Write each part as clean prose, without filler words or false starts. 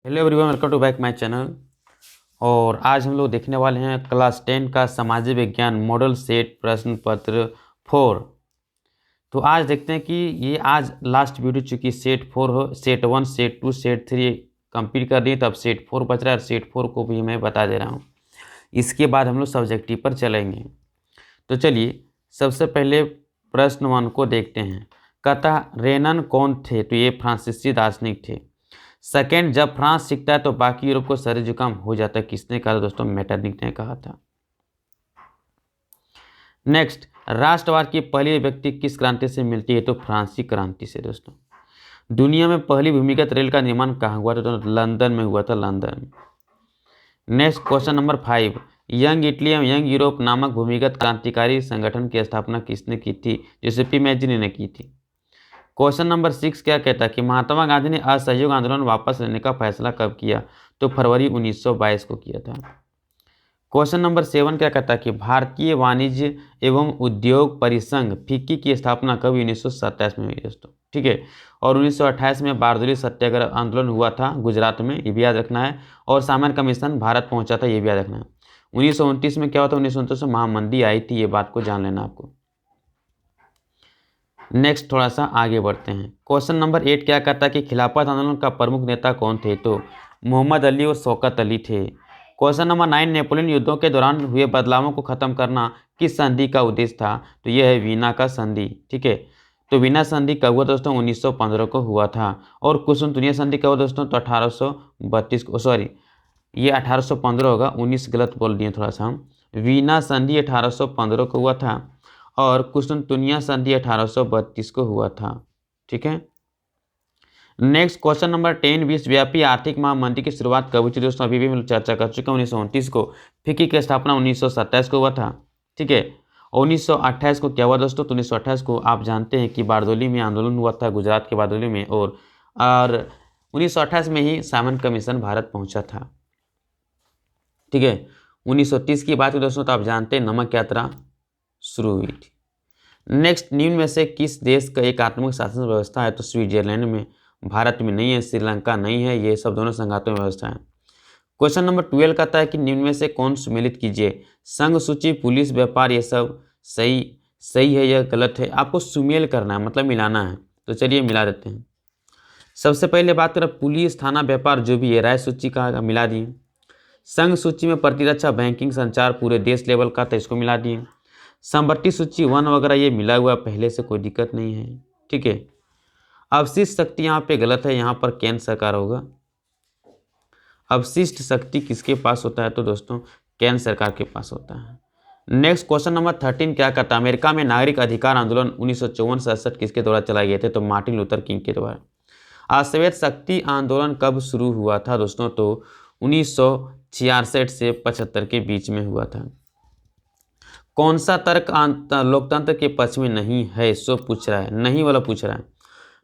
Hello everyone, welcome to back my channel. और आज हम लोग देखने वाले हैं क्लास 10 का सामाजिक विज्ञान मॉडल सेट प्रश्न पत्र 4। तो आज देखते हैं कि ये आज लास्ट वीडियो चूँकि सेट 4 हो, सेट 1 सेट 2 सेट 3 कंप्लीट कर दिए, तब सेट 4 बच रहा है और सेट 4 को भी मैं बता दे रहा हूँ। इसके बाद हम लोग सब्जेक्टिव पर चलेंगे। तो चलिए सबसे पहले प्रश्न 1 को देखते हैं। कहता रेनन कौन थे? तो ये फ्रांसीसी दार्शनिक थे। सेकेंड, जब फ्रांस सीखता है तो बाकी यूरोप को सर्दी जुकाम हो जाता है। किसने कहा था दोस्तों? मेटरनिक ने कहा था। नेक्स्ट, राष्ट्रवाद की पहली व्यक्ति किस क्रांति से मिलती है? तो फ्रांसीसी क्रांति से दोस्तों। दुनिया में पहली भूमिगत रेल का निर्माण कहाँ हुआ था? तो लंदन में हुआ था, London. Next question number 5, young Italy एवं यंग यूरोप नामक भूमिगत क्रांतिकारी संगठन की स्थापना किसने की थी? जोसेफी मैजिनी ने की थी। क्वेश्चन नंबर 6 क्या कहता है कि महात्मा गांधी ने असहयोग आंदोलन वापस लेने का फैसला कब किया? तो फरवरी 1922 को किया था। क्वेश्चन नंबर 7 क्या कहता है कि भारतीय वाणिज्य एवं उद्योग परिसंघ फिक्की की स्थापना कब? 1927 में हुई दोस्तों, ठीक है। और 1928 में बारदोली सत्याग्रह आंदोलन हुआ था गुजरात में, ये भी याद रखना है। और सामान्य कमीशन भारत पहुंचा था, ये भी याद रखना है। 1929 में क्या हुआ था? 1929 में महामंदी आई थी, ये बात को जान लेना आपको। नेक्स्ट थोड़ा सा आगे बढ़ते हैं। क्वेश्चन नंबर 8 क्या कहता है कि खिलाफत आंदोलन का प्रमुख नेता कौन थे? तो मोहम्मद अली और शौकत अली थे। क्वेश्चन नंबर 9, नेपोलियन युद्धों के दौरान हुए बदलावों को खत्म करना किस संधि का उद्देश्य था? तो यह है वीना का संधि, ठीक है। तो वीना संधि कब हुआ दोस्तों? 1915 को हुआ था। और कुसुमतुनिया संधि कब हुआ दोस्तों? तो 1832 को, सॉरी ये 1815 होगा, 19 गलत बोल दिए थोड़ा सा हम। वीना संधि 1815 को हुआ था और कुसुमतुनिया संधि 1832 को हुआ था, ठीक है। नेक्स्ट क्वेश्चन नंबर 10, विश्वव्यापी आर्थिक महामंदी की शुरुआत कब हुई थी दोस्तों? अभी भी हम चर्चा कर चुके हैं, 1929 को। फिक्की की स्थापना 1927 को हुआ था, ठीक है। 1928 को क्या हुआ दोस्तों? तो 1928 को आप जानते हैं कि बारदोली में आंदोलन हुआ था, गुजरात के बारदोली में। और 1928 में ही सामन कमीशन भारत पहुंचा था, ठीक है। 1930 की बात की दोस्तों तो आप जानते हैं नमक यात्रा शुरू हुई थी। नेक्स्ट, निम्न में से किस देश का एकात्मक शासन व्यवस्था है? तो स्विट्जरलैंड में, भारत में नहीं है, श्रीलंका नहीं है, ये सब दोनों संघातों में व्यवस्था है। क्वेश्चन नंबर 12 कहता है कि निम्न में से कौन सुमेलित कीजिए? संघ सूची, पुलिस, व्यापार, ये सब सही है या गलत है? आपको सुमेल करना है, मतलब मिलाना है। तो चलिए मिला देते हैं। सबसे पहले बात करें पुलिस, थाना, व्यापार, जो भी है, राय सूची का मिला दिए। संघ सूची में प्रतिरक्षा, बैंकिंग, संचार पूरे देश लेवल का था, इसको मिला दिए। संपत्ति सूची, वन वगैरह ये मिला हुआ पहले से, कोई दिक्कत नहीं है, ठीक है। अवशिष्ट शक्ति यहाँ पे गलत है, यहाँ पर केंद्र सरकार होगा। अवशिष्ट शक्ति किसके पास होता है? तो दोस्तों केंद्र सरकार के पास होता है। नेक्स्ट क्वेश्चन नंबर 13 क्या कहता है? अमेरिका में नागरिक अधिकार आंदोलन 1954-67 किसके द्वारा चलाए गए थे? तो मार्टिन लूथर किंग के द्वारा। अश्वेत शक्ति आंदोलन कब शुरू हुआ था दोस्तों? तो 1966 से 75 के बीच में हुआ था। कौन सा तर्क लोकतंत्र के पक्ष में नहीं है? सो पूछ रहा है, नहीं वाला पूछ रहा है।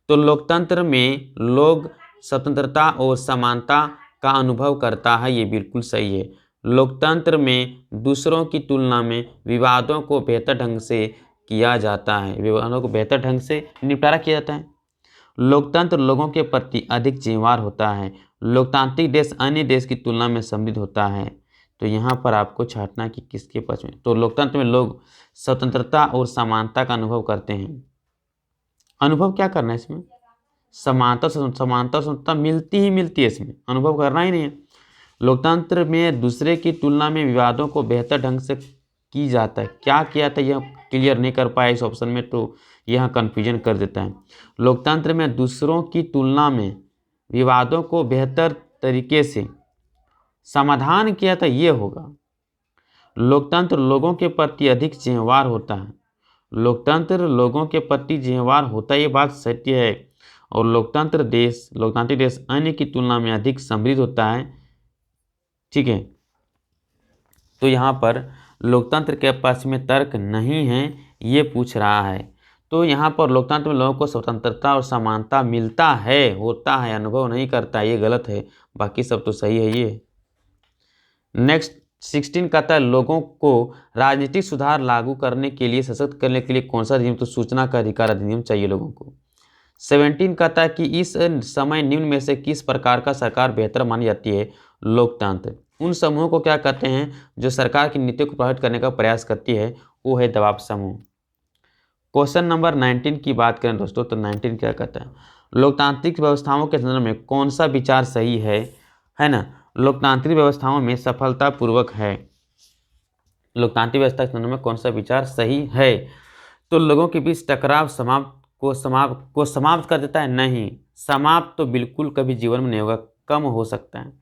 तो लोकतंत्र में लोग स्वतंत्रता और समानता का अनुभव करता है, ये बिल्कुल सही है। लोकतंत्र में दूसरों की तुलना में विवादों को बेहतर ढंग से किया जाता है, विवादों को बेहतर ढंग से निपटारा किया जाता है। लोकतंत्र लोगों के प्रति अधिक जिम्मेवार होता है। लोकतांत्रिक देश अन्य देश की तुलना में समृद्ध होता है। तो यहाँ पर आपको छांटना कि किसके पक्ष में। तो लोकतंत्र में लोग स्वतंत्रता और समानता का अनुभव करते हैं। अनुभव क्या करना है इसमें? समानता स्वतंत्रता मिलती ही मिलती है, इसमें अनुभव करना ही नहीं है। लोकतंत्र में दूसरे की तुलना में विवादों को बेहतर ढंग से की जाता है। क्या किया था यह क्लियर नहीं कर पाया इस ऑप्शन में, तो यह कन्फ्यूजन कर देता है। लोकतंत्र में दूसरों की तुलना में विवादों को बेहतर तरीके से समाधान किया था, ये होगा। लोकतंत्र लोगों के प्रति अधिक जिम्मेवार होता है। लोकतंत्र लोगों के प्रति जिम्मेवार होता है, ये बात सत्य है। और लोकतांत्रिक देश अन्य की तुलना में अधिक समृद्ध होता है, ठीक है। तो यहाँ पर लोकतंत्र के पक्ष में तर्क नहीं है, ये पूछ रहा है। तो यहाँ पर लोकतंत्र में लोगों को स्वतंत्रता और समानता मिलता है, होता है, अनुभव नहीं करता, ये गलत है। बाकी सब तो सही है ये। नेक्स्ट 16 कहता है लोगों को राजनीतिक सुधार लागू करने के लिए, सशक्त करने के लिए कौन सा अधिनियम? तो सूचना का अधिकार अधिनियम चाहिए लोगों को। 17 कहता है कि इस समय निम्न में से किस प्रकार का सरकार बेहतर मानी जाती है? लोकतंत्र। उन समूहों को क्या कहते हैं जो सरकार की नीतियों को प्रभावित करने का प्रयास करती है? वो है दबाव समूह। क्वेश्चन नंबर 19 की बात करें दोस्तों तो 19 क्या कहता है? लोकतांत्रिक व्यवस्थाओं के संदर्भ में कौन सा विचार सही है ना? लोकतांत्रिक व्यवस्थाओं में सफलतापूर्वक है। लोकतांत्रिक व्यवस्था के संदर्भ में कौन सा विचार सही है? तो लोगों के बीच टकराव समाप्त कर देता है? नहीं, समाप्त तो बिल्कुल कभी जीवन में नहीं होगा, कम हो सकता है।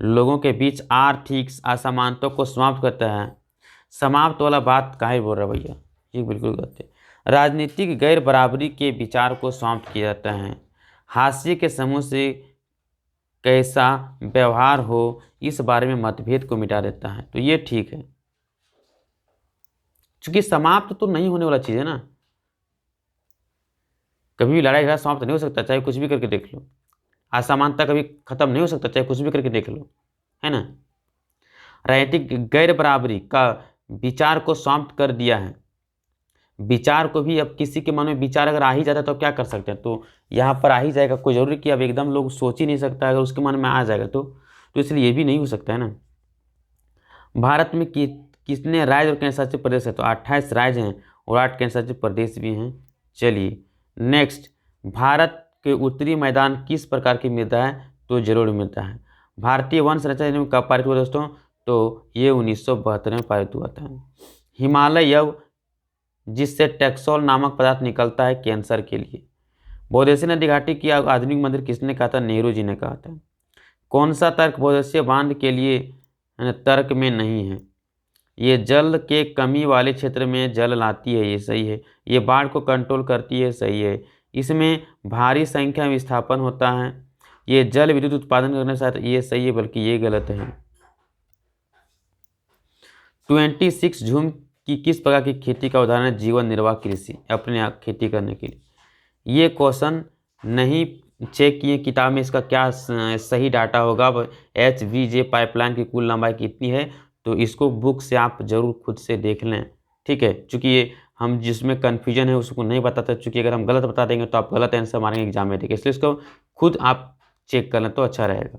लोगों के बीच आर्थिक असमानताओं को समाप्त करता है। समाप्त वाला बात काहे बोल रहा भैया, ये बिल्कुल गलत है। राजनीतिक गैर बराबरी के विचार को समाप्त किया जाता है। हाशिए के समूह से कैसा व्यवहार हो इस बारे में मतभेद को मिटा देता है। तो ये ठीक है, क्योंकि समाप्त तो नहीं होने वाला चीज़ है ना, कभी भी लड़ाई झगड़ा समाप्त नहीं हो सकता, चाहे कुछ भी करके देख लो। असमानता कभी खत्म नहीं हो सकता, चाहे कुछ भी करके देख लो, है ना। राजनीतिक गैर बराबरी का विचार को समाप्त कर दिया है। विचार को भी, अब किसी के मन में विचार अगर आ ही जाता है तो क्या कर सकते हैं? तो यहाँ पर आ ही जाएगा, कोई जरूरी कि अब एकदम लोग सोच ही नहीं सकता, अगर उसके मन में आ जाएगा तो इसलिए ये भी नहीं हो सकता है ना। भारत में कितने राज्य और केंद्र शासित प्रदेश है? तो 28 राज्य हैं और 8 केंद्र शासित प्रदेश भी हैं। चलिए नेक्स्ट, भारत के उत्तरी मैदान किस प्रकार की मृदा है? तो जरूर मिलता है। भारतीय वन संरक्षण अधिनियम कब पारित हुआ दोस्तों? तो ये 1972 में पारित हुआ था। हिमालय यव जिससे टैक्सोल नामक पदार्थ निकलता है कैंसर के लिए। बहुउद्देशीय नदी घाटी की आधुनिक मंदिर किसने कहा था? नेहरू जी ने कहा था। कौन सा तर्क बहुउद्देशीय बांध के लिए तर्क में नहीं है? ये जल के कमी वाले क्षेत्र में जल लाती है, ये सही है। ये बाढ़ को कंट्रोल करती है, सही है। इसमें भारी संख्या में विस्थापन होता है। ये जल विद्युत उत्पादन करने से, ये सही है, बल्कि ये गलत है। 26 झूम की किस प्रकार की खेती का उदाहरण है? जीवन निर्वाह कृषि, अपने आप खेती करने के लिए। ये क्वेश्चन नहीं चेक किए किताब में, इसका क्या सही डाटा होगा? HVJ पाइपलाइन की कुल लंबाई कितनी है? तो इसको बुक से आप जरूर खुद से देख लें, ठीक है, क्योंकि ये हम जिसमें कन्फ्यूजन है उसको नहीं बताते, क्योंकि अगर हम गलत बता देंगे तो आप गलत आंसर मारेंगे एग्जाम में देखें, इसलिए इसको खुद आप चेक कर लें तो अच्छा रहेगा।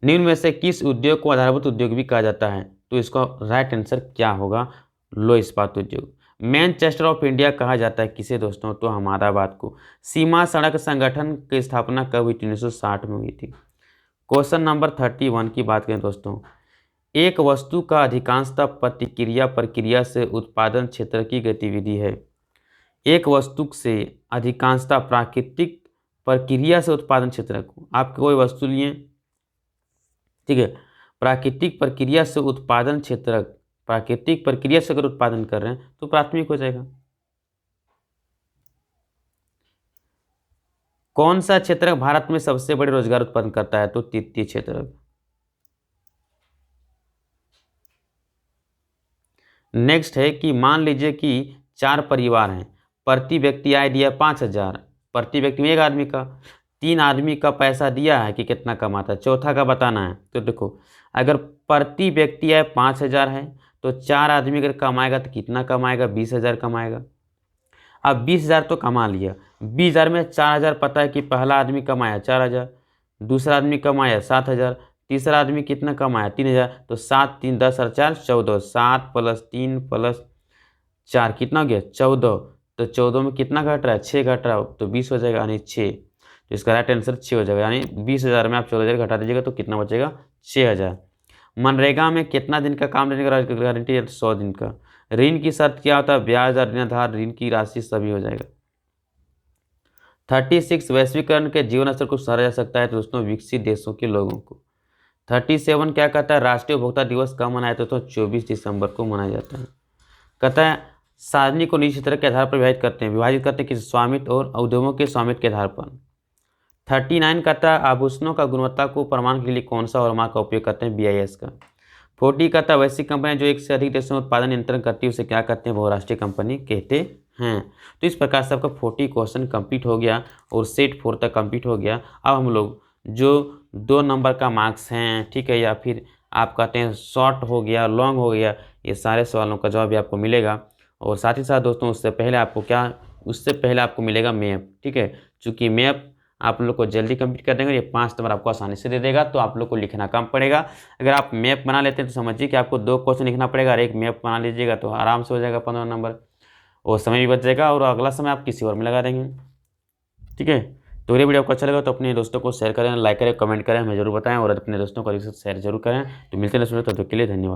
निम्न में से किस उद्योग को आधारभूत उद्योग भी कहा जाता है? तो इसका राइट आंसर क्या होगा? लो इस्पात उद्योग। मैनचेस्टर ऑफ इंडिया कहा जाता है किसे दोस्तों? तो अहमदाबाद को। सीमा सड़क संगठन की स्थापना कब हुई? 1960 में हुई थी। क्वेश्चन नंबर 31 की बात करें दोस्तों, एक वस्तु का अधिकांशतः प्रतिक्रिया प्रक्रिया से उत्पादन क्षेत्र की गतिविधि है। एक वस्तु से अधिकांशतः प्राकृतिक प्रक्रिया से उत्पादन क्षेत्र को, आप कोई वस्तु लिए, ठीक है, प्राकृतिक प्रक्रिया से उत्पादन क्षेत्र, प्राकृतिक प्रक्रिया से अगर उत्पादन कर रहे हैं तो प्राथमिक हो जाएगा। कौन सा क्षेत्र भारत में सबसे बड़े रोजगार उत्पन्न करता है? तो तृतीय क्षेत्र। नेक्स्ट है कि मान लीजिए कि 4 परिवार हैं, प्रति व्यक्ति आय दिया 5,000, प्रति व्यक्ति में एक आदमी का, 3 आदमी का पैसा दिया है कि कितना कमाता है, चौथा का बताना है। तो देखो, अगर प्रति व्यक्ति आय 5,000 है तो 4 आदमी अगर कमाएगा तो कितना कमाएगा? 20,000 कमाएगा। अब 20,000 तो कमा लिया, 20,000 में 4,000 पता है कि पहला आदमी कमाया 4,000, दूसरा आदमी कमाया 7,000, तीसरा आदमी कितना कमाया? 3,000। तो 7 3 10 और 4 14, 7 + 3 + 4 कितना हो गया? 14। तो 14 में कितना घट रहा है? 6 घट रहा है, तो 20 हो जाएगा, यानी 6। तो इसका राइट आंसर 6 हो जाएगा, यानी 20,000 में आप 14,000 घटा दीजिएगा तो कितना बचेगा? 6,000। मनरेगा में कितना दिन का काम देने का गारंटी है? 100 दिन का। ऋण की शर्त क्या होता है? ब्याज और ऋणाधार ऋण की राशि सभी हो जाएगा। 36 वैश्वीकरण के जीवन स्तर को सराहा जा सकता है तो दोस्तों विकसित देशों के लोगों को। 37 क्या कहता है? राष्ट्रीय उपभोक्ता दिवस कब मनाया जाता है? तो 24 दिसंबर को मनाया जाता है। कहता है सार्वजनिक को निजी क्षेत्र के आधार पर विभाजित करते हैं किस? स्वामित्व और उद्यमों के स्वामित्व के आधार पर। 39 कहता है आभूषणों का गुणवत्ता को प्रमाण के लिए कौन सा हॉलमार्क का उपयोग करते हैं? BIS का। 40 कहता है वैश्विक कंपनियां जो एक से अधिक देशों में उत्पादन नियंत्रण करती है उसे क्या कहते हैं? बहुराष्ट्रीय कंपनी कहते हैं। तो इस प्रकार से आपका 40 क्वेश्चन कंप्लीट हो गया और सेट 4 तक कंप्लीट हो गया। अब हम लोग जो 2 नंबर का मार्क्स हैं, ठीक है, या फिर आप कहते हैं शॉर्ट हो गया, लॉन्ग हो गया, ये सारे सवालों का जवाब भी आपको मिलेगा। और साथ ही साथ दोस्तों उससे पहले आपको क्या उससे पहले आपको मिलेगा मैप, ठीक है। चूँकि मैप आप लोग को जल्दी कंप्लीट कर देंगे, ये 5 नंबर आपको आसानी से दे देगा, तो आप लोग को लिखना कम पड़ेगा। अगर आप मैप बना लेते हैं तो समझिए कि आपको 2 क्वेश्चन लिखना पड़ेगा और 1 मैप बना लीजिएगा तो आराम से हो जाएगा 15 नंबर, और समय भी बच जाएगा और अगला समय आप किसी और में लगा देंगे, ठीक है। तो ये वीडियो आपको अच्छा लगा तो अपने दोस्तों को शेयर करें, लाइक करें, कमेंट करें, हमें जरूर बताएं और अपने दोस्तों को शेयर जरूर करें। तो मिलते हैं नेक्स्ट वीडियो, तब तक के लिए धन्यवाद।